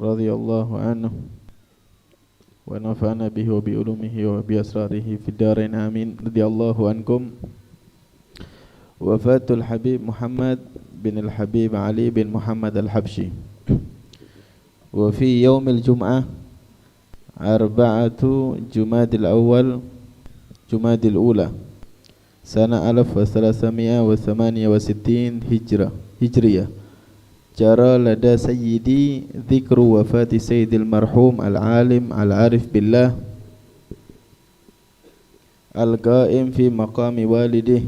radhiyallahu anhu wa nafa'ana bihi wa bi ulumihi wa bi asrarihi fid dharain amin. Radhiyallahu ankum. Wafatul Habib Muhammad bin al-Habib Ali bin Muhammad al-Habsyi. Wa fi yaumil Jum'ah arba'atu Jumadil Awal Jumadil Ula sana 1368 Hijriyah. Jara lada sayyidi dhikru wafati sayyidil marhum al-alim al-arif billah al-qa'im fi maqami walidih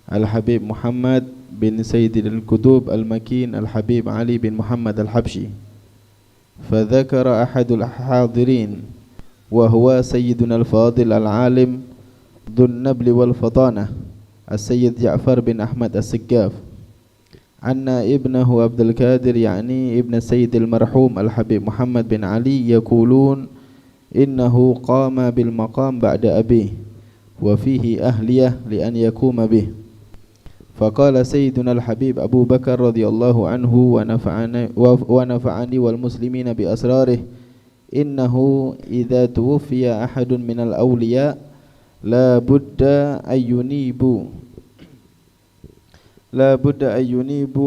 Al-Habib Muhammad bin Sayyidil Qutub Al-Makin Al-Habib Ali bin Muhammad Al-Habsyi. Fadzakara ahadul hadirin wa huwa Sayyiduna Al-Fadil Al-Alim Dhun Nabli wal Fatanah As-Sayyid Ja'far bin Ahmad As-Siggaf anna ibnahu Abdul Qadir yani ibn Sayyidil Marhum Al-Habib Muhammad bin Ali yaqulun innahu qama bil maqam ba'da abih wa fihi ahliyah li an yakuma bih. Faqala Sayyiduna Al-Habib Abu Bakar radhiyallahu anhu wa nafa'ani wal muslimina bi asrarih innahu idza tuwfiya ahadun minal awliya la budda ayyunibu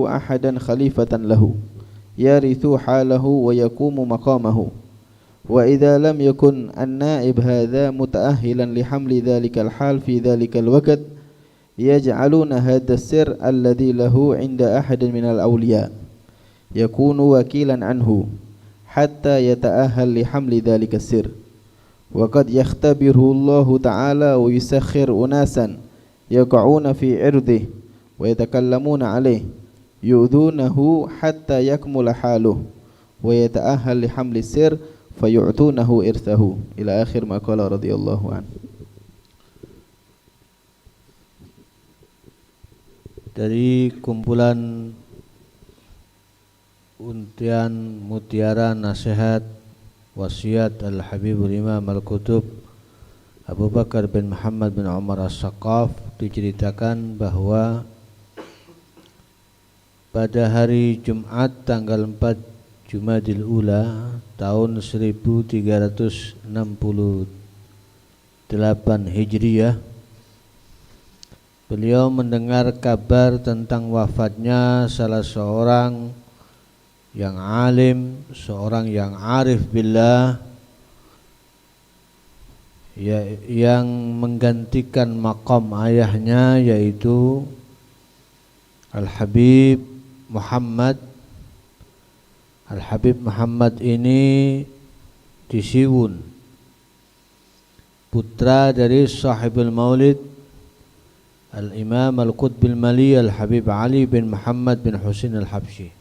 ahadan khalifatan lahu yarithu halahu wa yaqumu maqamahu wa idza lam yakun an-na'ib hadha mutaahhilan li hamli dhalikal hal fi dhalikal waqt yaj'aluna hadha as-sirr alladhi lahu 'inda ahadin minal awliya yakunu wakilan anhu hatta yata'ahhal li hamli dhalika as-sirr wa qad yakhtabiruhu Allah ta'ala wa yusakhkhir unasan yaqa'una fi 'irdihi wa yatakallamuna 'alayhi yu'dhunahu hatta yakmula haluhu wa yata'ahhal li hamli as-sirr fayu'tunahu irthahu ila akhir ma qala radhiyallahu anhu. Dari kumpulan untian mutiara nasihat wasiat Al-Habibul Imam Al-Qutub Abu Bakar bin Muhammad bin Umar As-Saqqaf diceritakan bahwa pada hari Jumat tanggal 4 Jumadil Ula tahun 1368 Hijriyah, beliau mendengar kabar tentang wafatnya salah seorang yang alim, seorang yang arif billah, yang menggantikan maqam ayahnya, yaitu Al-Habib Muhammad. Al-Habib Muhammad ini disiwun, putra dari sahibul maulid Al-Imam Al-Qutbil Mali Al-Habib Ali bin Muhammad bin Husain Al-Habsyi.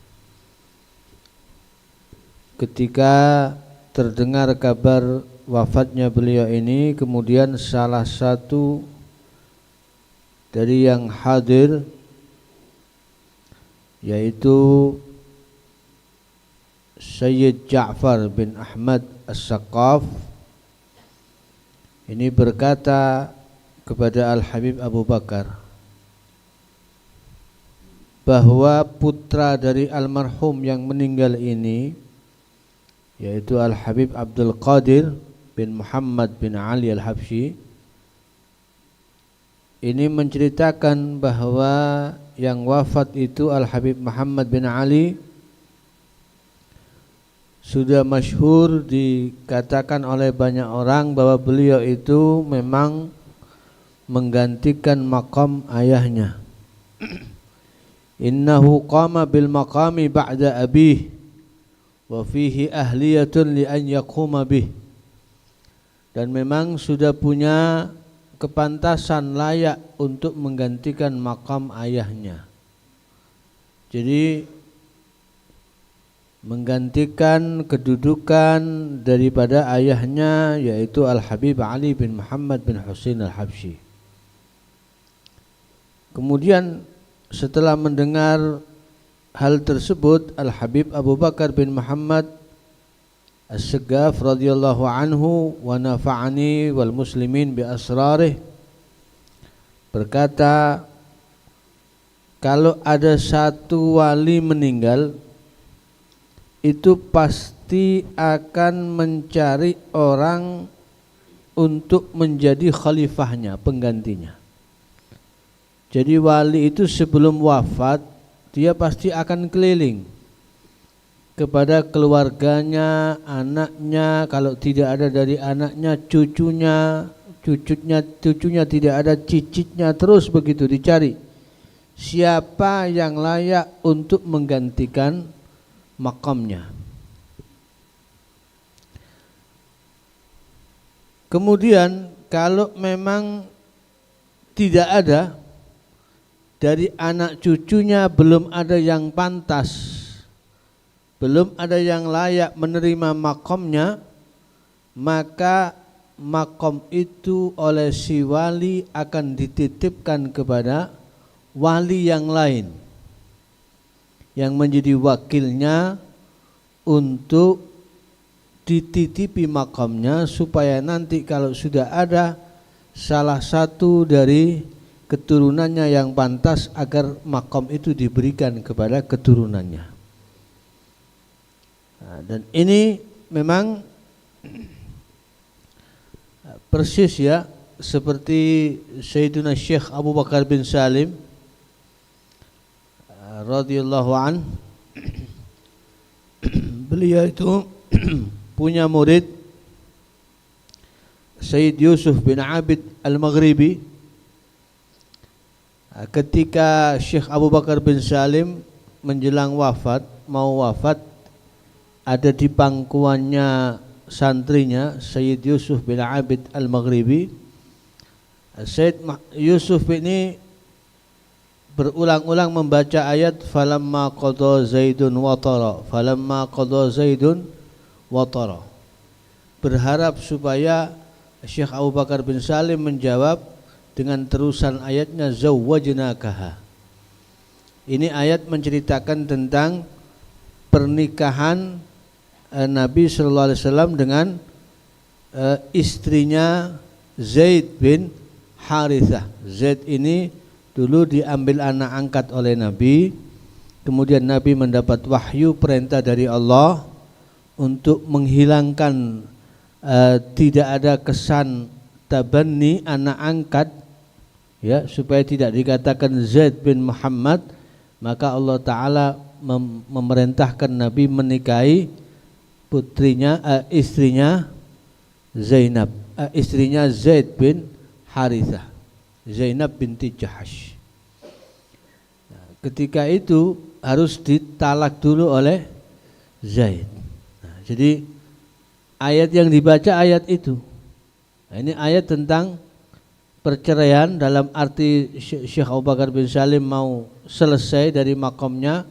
Ketika terdengar kabar wafatnya beliau ini, kemudian salah satu dari yang hadir, yaitu Sayyid Ja'far bin Ahmad As-Saqqaf, ini berkata kepada Al-Habib Abu Bakar bahwa putra dari almarhum yang meninggal ini, yaitu Al-Habib Abdul Qadir bin Muhammad bin Ali Al-Habsyi, ini menceritakan bahwa yang wafat itu Al-Habib Muhammad bin Ali sudah masyhur, dikatakan oleh banyak orang bahwa beliau itu memang menggantikan maqam ayahnya. Innahu qama bil maqami ba'da abih wa fihi ahliyatun li an yaquma bih. Dan memang sudah punya kepantasan layak untuk menggantikan maqam ayahnya. Jadi menggantikan kedudukan daripada ayahnya, yaitu Al-Habib Ali bin Muhammad bin Husain Al-Habsyi. Kemudian setelah mendengar hal tersebut, Al-Habib Abu Bakar bin Muhammad As-Siggaf radhiyallahu anhu wa nafa'ani wal muslimin bi asrarih berkata, kalau ada satu wali meninggal, itu pasti pasti akan mencari orang untuk menjadi khalifahnya, penggantinya. Jadi wali itu sebelum wafat dia pasti akan keliling kepada keluarganya, anaknya, kalau tidak ada dari anaknya, cucunya tidak ada, cicitnya, terus begitu dicari. Siapa yang layak untuk menggantikan makamnya. Kemudian kalau memang tidak ada dari anak cucunya, belum ada yang pantas, belum ada yang layak menerima makamnya, maka makom itu oleh si wali akan dititipkan kepada wali yang lain yang menjadi wakilnya untuk dititipi makamnya, supaya nanti kalau sudah ada salah satu dari keturunannya yang pantas, agar makam itu diberikan kepada keturunannya. Nah, dan ini memang persis ya seperti Sayyidina Syekh Abu Bakar bin Salim radhiyallahu an. Beliau itu punya murid Sayyid Yusuf bin Abid Al-Maghribi. Ketika Syekh Abu Bakar bin Salim menjelang wafat, mau wafat, ada di pangkuannya santrinya Sayyid Yusuf bin Abid Al-Maghribi. Sayyid Yusuf ini berulang-ulang membaca ayat falamma qada Zaidun watara, falamma qada Zaidun watara, berharap supaya Syekh Abu Bakar bin Salim menjawab dengan terusan ayatnya zawwajnakaha. Ini ayat menceritakan tentang pernikahan Nabi sallallahu alaihi wasallam dengan istrinya Zaid bin Harithah. Zaid ini dulu diambil anak angkat oleh Nabi, kemudian Nabi mendapat wahyu perintah dari Allah untuk menghilangkan tidak ada kesan tabanni anak angkat, ya, supaya tidak dikatakan Zaid bin Muhammad, maka Allah Ta'ala memerintahkan Nabi menikahi putrinya, istrinya Zainab, istrinya Zaid bin Harithah, Zainab binti Jahash. Nah, ketika itu harus ditalak dulu oleh Zaid. Jadi ayat yang dibaca ayat itu. Nah, ini ayat tentang perceraian, dalam arti Syekh Abu Bakar bin Salim mau selesai dari makamnya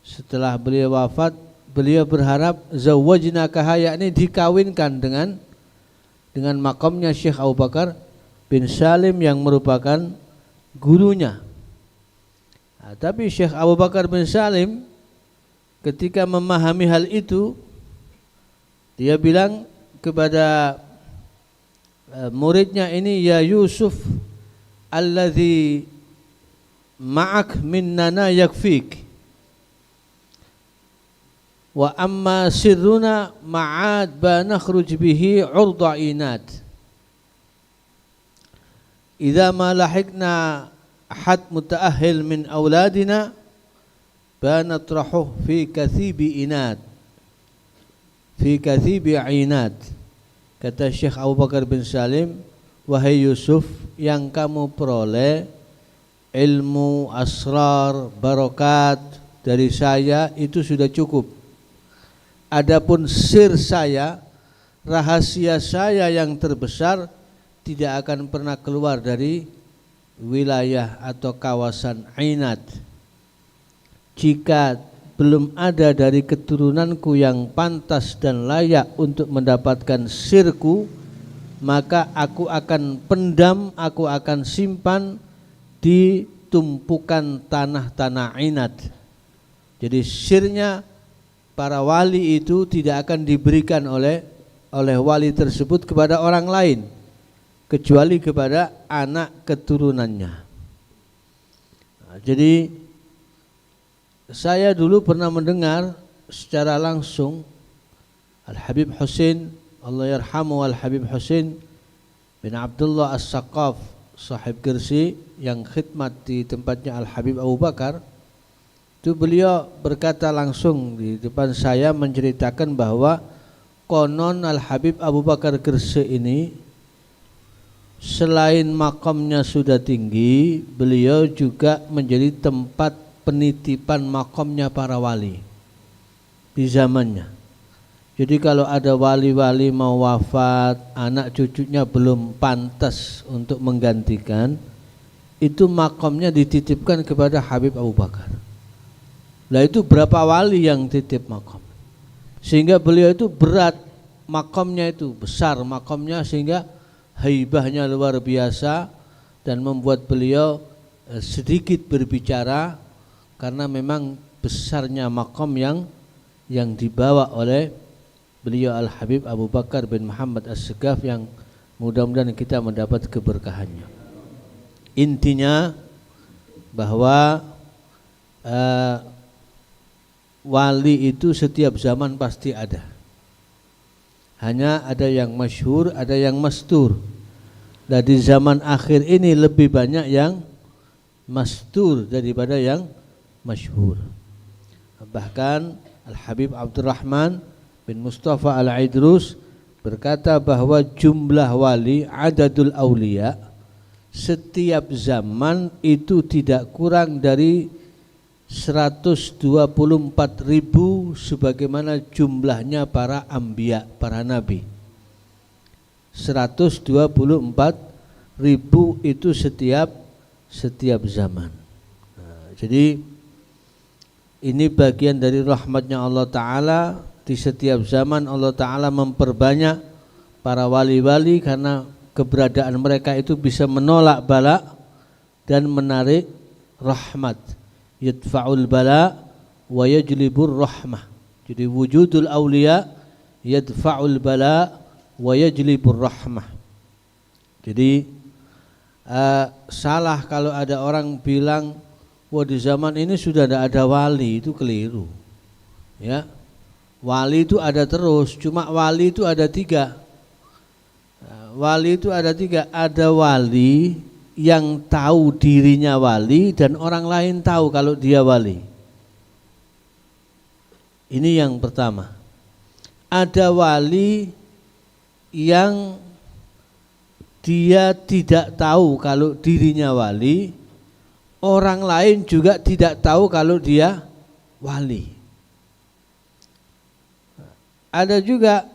setelah beliau wafat. Beliau berharap zawwajnakaha, yakni dikawinkan dengan makamnya Syekh Abu Bakar bin Salim yang merupakan gurunya. Nah, tapi Syekh Abu Bakar bin Salim ketika memahami hal itu, dia bilang kepada muridnya ini, ya Yusuf, alladzi ma'ak minnana yakfik, wa amma sirruna ma'ad ba nakhruj bihi urda inat, idza ma lahikna ahad mutaahhil min auladina ba natrahuh fi kathibi inat, fi kathibi inat. Kata Syekh Abu Bakar bin Salim, wahai Yusuf, yang kamu peroleh ilmu, asrar, barokat dari saya itu sudah cukup. Adapun sir saya, rahasia saya yang terbesar tidak akan pernah keluar dari wilayah atau kawasan Ainat. Jika belum ada dari keturunanku yang pantas dan layak untuk mendapatkan sirku, maka aku akan pendam, aku akan simpan di tumpukan tanah-tanah Ainat. Jadi sirnya para wali itu tidak akan diberikan oleh wali tersebut kepada orang lain, kecuali kepada anak keturunannya. Nah, jadi saya dulu pernah mendengar secara langsung Al-Habib Husin, Allah yarhamu, Al-Habib Husin bin Abdullah As-Saqaf, sahib Gersi yang khidmat di tempatnya Al-Habib Abu Bakar. Itu beliau berkata langsung di depan saya menceritakan bahwa konon Al-Habib Abu Bakar Gersi ini selain makamnya sudah tinggi, beliau juga menjadi tempat penitipan makamnya para wali di zamannya. Jadi kalau ada wali-wali mau wafat, anak cucunya belum pantas untuk menggantikan, itu makamnya dititipkan kepada Habib Abu Bakar. Lah itu berapa wali yang titip makam, sehingga beliau itu berat makamnya, itu besar makamnya, sehingga haibahnya luar biasa dan membuat beliau sedikit berbicara karena memang besarnya makam yang dibawa oleh beliau Al-Habib Abu Bakar bin Muhammad As-Segaf, yang mudah-mudahan kita mendapat keberkahannya. Intinya bahwa wali itu setiap zaman pasti ada. Hanya ada yang masyhur, ada yang mastur. Dan di zaman akhir ini lebih banyak yang mastur daripada yang masyhur. Bahkan Al-Habib Abdurrahman bin Mustafa Al-Idrus berkata bahwa jumlah wali, adadul aulia, setiap zaman itu tidak kurang dari 124.000 sebagaimana jumlahnya para anbiya, para nabi. 124.000 itu setiap zaman. Jadi ini bagian dari rahmatnya Allah Ta'ala. Di setiap zaman Allah Ta'ala memperbanyak para wali-wali karena keberadaan mereka itu bisa menolak bala dan menarik rahmat. Yadfa'ul bala wa yajlibur rahmah. Jadi wujudul awliya yadfa'ul bala wa yajlibur rahmah. Jadi salah kalau ada orang bilang wah di zaman ini sudah tidak ada wali, itu keliru. Ya, wali itu ada terus, cuma wali itu ada tiga. Wali itu ada tiga, ada wali yang tahu dirinya wali dan orang lain tahu kalau dia wali. Ini yang pertama. Ada wali yang dia tidak tahu kalau dirinya wali, orang lain juga tidak tahu kalau dia wali. Ada juga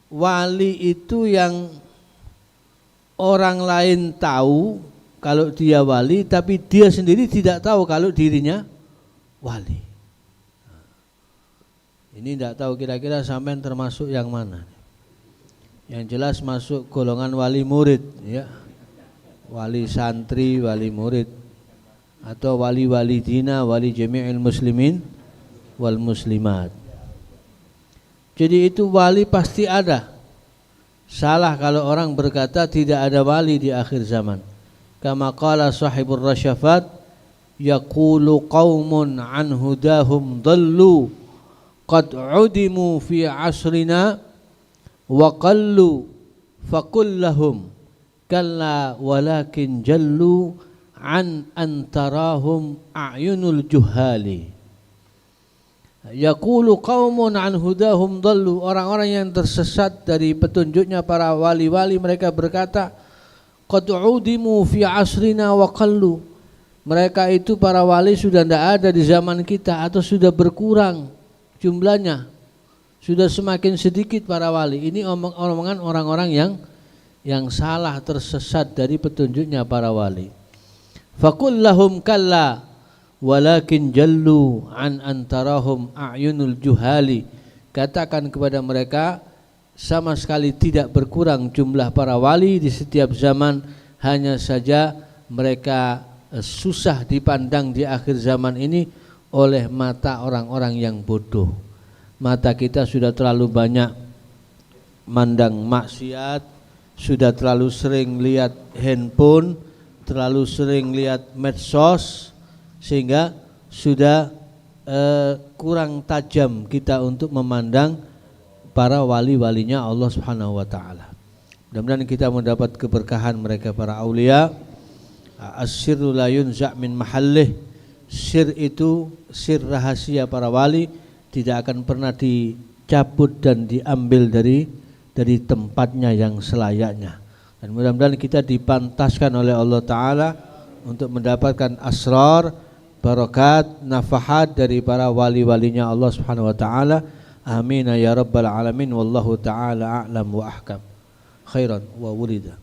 wali itu yang orang lain tahu kalau dia wali, tapi dia sendiri tidak tahu kalau dirinya wali. Ini tidak tahu kira-kira sampean termasuk yang mana. Yang jelas masuk golongan wali murid, ya. Wali santri, wali murid, atau wali dina, wali jami'il muslimin wal muslimat. Jadi itu wali pasti ada. Salah kalau orang berkata tidak ada wali di akhir zaman. Kama qala sahibur rasyafat, yaqulu qaumun an hudahum dhallu qad udimu fi asrina wa qallu faqul lahum kalla walakin jallu an antarahum a'yunul juhali. Yaqulu qaumun an hudahum dhallu, orang-orang yang tersesat dari petunjuknya para wali-wali, mereka berkata qad udimu fi asrina wa qallu, mereka itu para wali sudah tidak ada di zaman kita atau sudah berkurang jumlahnya, sudah semakin sedikit para wali. Ini omongan orang-orang yang salah, tersesat dari petunjuknya para wali. Faqul lahum kalla walakin jallu an antarahum a'yunul juhali, katakan kepada mereka sama sekali tidak berkurang jumlah para wali di setiap zaman, hanya saja mereka susah dipandang di akhir zaman ini oleh mata orang-orang yang bodoh. Mata kita sudah terlalu banyak mandang maksiat, sudah terlalu sering lihat handphone, terlalu sering lihat medsos, sehingga sudah kurang tajam kita untuk memandang para wali-walinya Allah Subhanahu wa taala. Mudah-mudahan kita mendapat keberkahan mereka para aulia. As-sirru la yunza' min mahallih. Sir itu, sir rahasia para wali tidak akan pernah dicabut dan diambil dari tempatnya yang selayaknya. Dan mudah-mudahan kita dipantaskan oleh Allah Ta'ala untuk mendapatkan asrar, barakat, nafahat dari para wali-walinya Allah Subhanahu wa Ta'ala. Amin ya rabbal alamin. Wallahu ta'ala a'lam wa ahkam. Khairan wa wulida.